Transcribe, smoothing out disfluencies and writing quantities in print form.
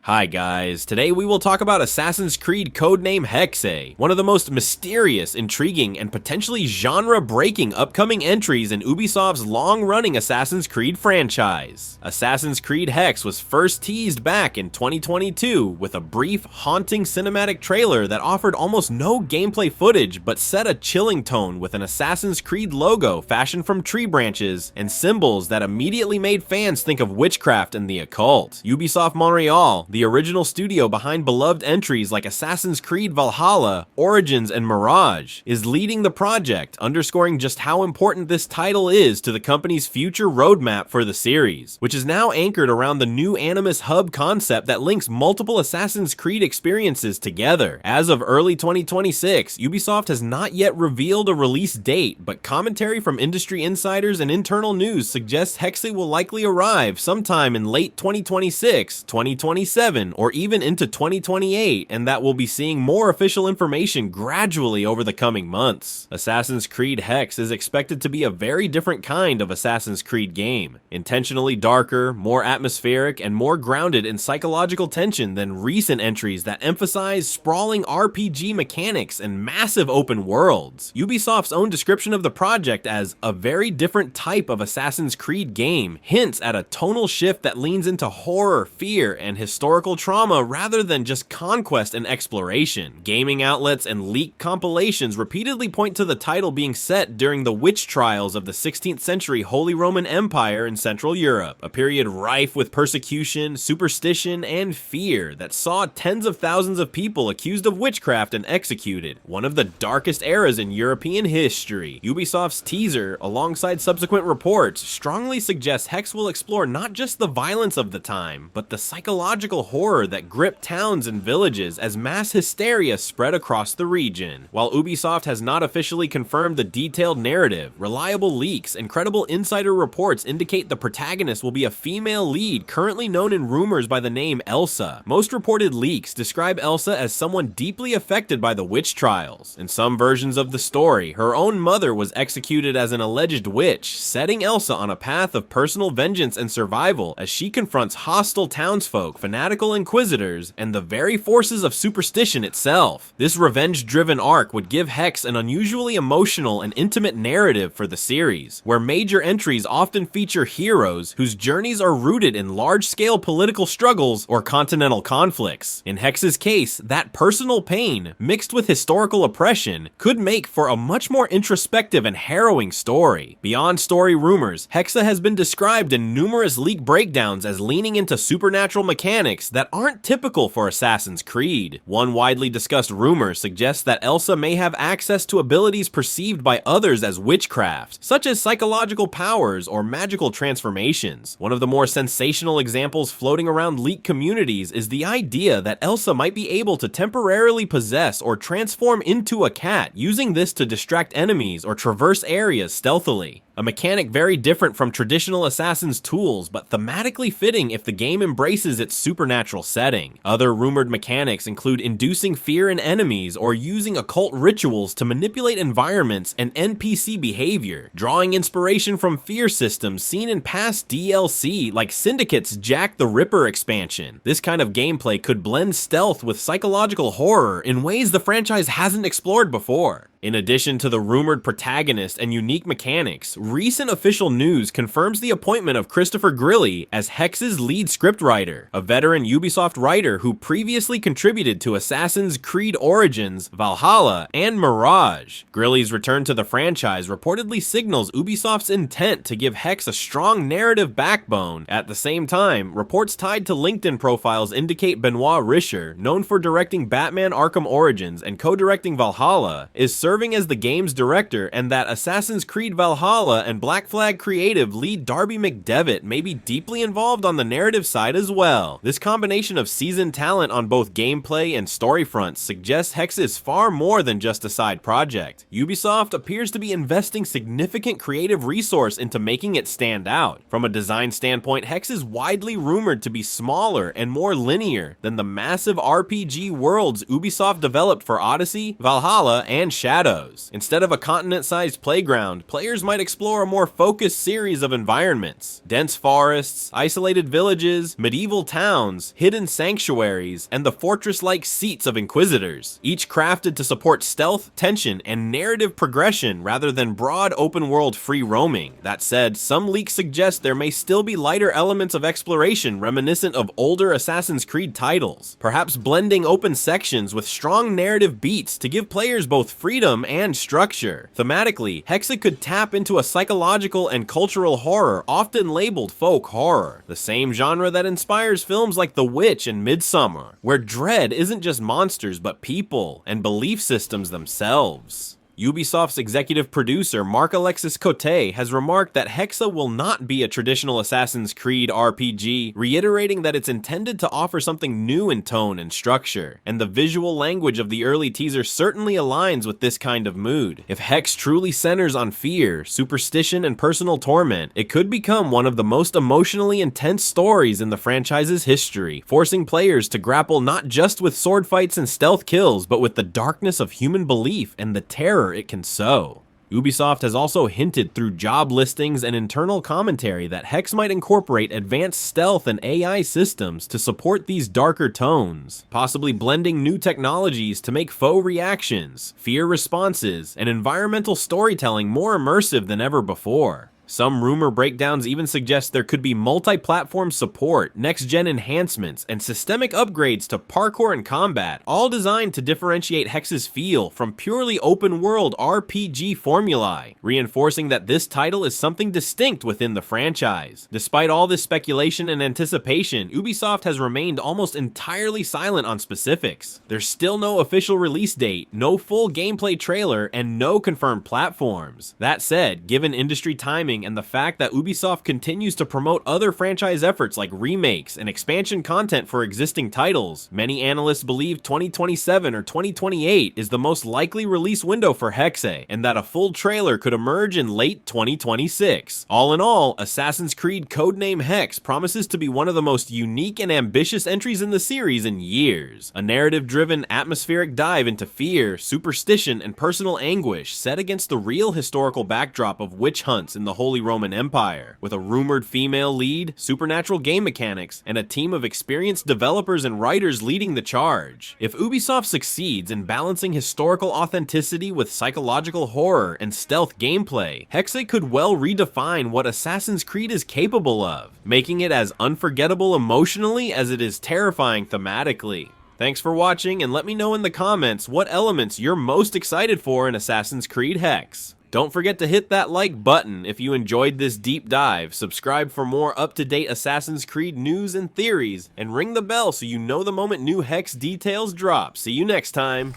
Hi guys, today we will talk about Assassin's Creed codename Hexe, one of the most mysterious, intriguing, and potentially genre-breaking upcoming entries in Ubisoft's long-running Assassin's Creed franchise. Assassin's Creed Hexe was first teased back in 2022 with a brief, haunting cinematic trailer that offered almost no gameplay footage but set a chilling tone with an Assassin's Creed logo fashioned from tree branches and symbols that immediately made fans think of witchcraft and the occult. Ubisoft Montreal, the original studio behind beloved entries like Assassin's Creed Valhalla, Origins, and Mirage, is leading the project, underscoring just how important this title is to the company's future roadmap for the series, which is now anchored around the new Animus Hub concept that links multiple Assassin's Creed experiences together. As of early 2026, Ubisoft has not yet revealed a release date, but commentary from industry insiders and internal news suggests Hexe will likely arrive sometime in late 2026, 2027, or even into 2028, and that we'll be seeing more official information gradually over the coming months. Assassin's Creed Hexe is expected to be a very different kind of Assassin's Creed game, intentionally darker, more atmospheric, and more grounded in psychological tension than recent entries that emphasize sprawling RPG mechanics and massive open worlds. Ubisoft's own description of the project as a very different type of Assassin's Creed game hints at a tonal shift that leans into horror, fear, and historical trauma rather than just conquest and exploration. Gaming outlets and leaked compilations repeatedly point to the title being set during the witch trials of the 16th century Holy Roman Empire in Central Europe, a period rife with persecution, superstition, and fear that saw tens of thousands of people accused of witchcraft and executed, one of the darkest eras in European history. Ubisoft's teaser, alongside subsequent reports, strongly suggests Hexe will explore not just the violence of the time, but the psychological horror that gripped towns and villages as mass hysteria spread across the region. While Ubisoft has not officially confirmed the detailed narrative, reliable leaks and credible insider reports indicate the protagonist will be a female lead currently known in rumors by the name Elsa. Most reported leaks describe Elsa as someone deeply affected by the witch trials. In some versions of the story, her own mother was executed as an alleged witch, setting Elsa on a path of personal vengeance and survival as she confronts hostile townsfolk, fanatical inquisitors, and the very forces of superstition itself. This revenge-driven arc would give Hexe an unusually emotional and intimate narrative for the series, where major entries often feature heroes whose journeys are rooted in large-scale political struggles or continental conflicts. In Hexe's case, that personal pain, mixed with historical oppression, could make for a much more introspective and harrowing story. Beyond story rumors, Hexe has been described in numerous leak breakdowns as leaning into supernatural mechanics that aren't typical for Assassin's Creed. One widely discussed rumor suggests that Elsa may have access to abilities perceived by others as witchcraft, such as psychological powers or magical transformations. One of the more sensational examples floating around leaked communities is the idea that Elsa might be able to temporarily possess or transform into a cat, using this to distract enemies or traverse areas stealthily. A mechanic very different from traditional Assassin's tools, but thematically fitting if the game embraces its supernatural setting. Other rumored mechanics include inducing fear in enemies or using occult rituals to manipulate environments and NPC behavior, drawing inspiration from fear systems seen in past DLC like Syndicate's Jack the Ripper expansion. This kind of gameplay could blend stealth with psychological horror in ways the franchise hasn't explored before. In addition to the rumored protagonist and unique mechanics, recent official news confirms the appointment of Christopher Grilli as Hexe's lead scriptwriter, a veteran Ubisoft writer who previously contributed to Assassin's Creed Origins, Valhalla, and Mirage. Grilli's return to the franchise reportedly signals Ubisoft's intent to give Hexe a strong narrative backbone. At the same time, reports tied to LinkedIn profiles indicate Benoit Richer, known for directing Batman Arkham Origins and co-directing Valhalla, is serving as the game's director, and that Assassin's Creed Valhalla and Black Flag Creative lead Darby McDevitt may be deeply involved on the narrative side as well. This combination of seasoned talent on both gameplay and story fronts suggests Hexe is far more than just a side project. Ubisoft appears to be investing significant creative resource into making it stand out. From a design standpoint, Hexe is widely rumored to be smaller and more linear than the massive RPG worlds Ubisoft developed for Odyssey, Valhalla, and Shadow. shadows. Instead of a continent-sized playground, players might explore a more focused series of environments: dense forests, isolated villages, medieval towns, hidden sanctuaries, and the fortress-like seats of inquisitors, each crafted to support stealth, tension, and narrative progression rather than broad open-world free roaming. That said, some leaks suggest there may still be lighter elements of exploration reminiscent of older Assassin's Creed titles, perhaps blending open sections with strong narrative beats to give players both freedom and structure. Thematically, Hexe could tap into a psychological and cultural horror often labeled folk horror, the same genre that inspires films like The Witch and Midsommar, where dread isn't just monsters but people and belief systems themselves. Ubisoft's executive producer Marc-Alexis Cote has remarked that Hexe will not be a traditional Assassin's Creed RPG, reiterating that it's intended to offer something new in tone and structure, and the visual language of the early teaser certainly aligns with this kind of mood. If Hexe truly centers on fear, superstition, and personal torment, it could become one of the most emotionally intense stories in the franchise's history, forcing players to grapple not just with sword fights and stealth kills, but with the darkness of human belief and the terror it can sow. Ubisoft has also hinted through job listings and internal commentary that Hexe might incorporate advanced stealth and AI systems to support these darker tones, possibly blending new technologies to make foe reactions, fear responses, and environmental storytelling more immersive than ever before. Some rumor breakdowns even suggest there could be multi-platform support, next-gen enhancements, and systemic upgrades to parkour and combat, all designed to differentiate Hexe's feel from purely open-world RPG formulae, reinforcing that this title is something distinct within the franchise. Despite all this speculation and anticipation, Ubisoft has remained almost entirely silent on specifics. There's still no official release date, no full gameplay trailer, and no confirmed platforms. That said, given industry timing and the fact that Ubisoft continues to promote other franchise efforts like remakes and expansion content for existing titles, many analysts believe 2027 or 2028 is the most likely release window for Hexe, and that a full trailer could emerge in late 2026. All in all, Assassin's Creed codename Hexe promises to be one of the most unique and ambitious entries in the series in years. A narrative-driven, atmospheric dive into fear, superstition, and personal anguish set against the real historical backdrop of witch hunts in the Holy Roman Empire, with a rumored female lead, supernatural game mechanics, and a team of experienced developers and writers leading the charge. If Ubisoft succeeds in balancing historical authenticity with psychological horror and stealth gameplay, Hexe could well redefine what Assassin's Creed is capable of, making it as unforgettable emotionally as it is terrifying thematically. Thanks for watching, and let me know in the comments what elements you're most excited for in Assassin's Creed Hexe. Don't forget to hit that like button if you enjoyed this deep dive, subscribe for more up-to-date Assassin's Creed news and theories, and ring the bell so you know the moment new Hexe details drop. See you next time!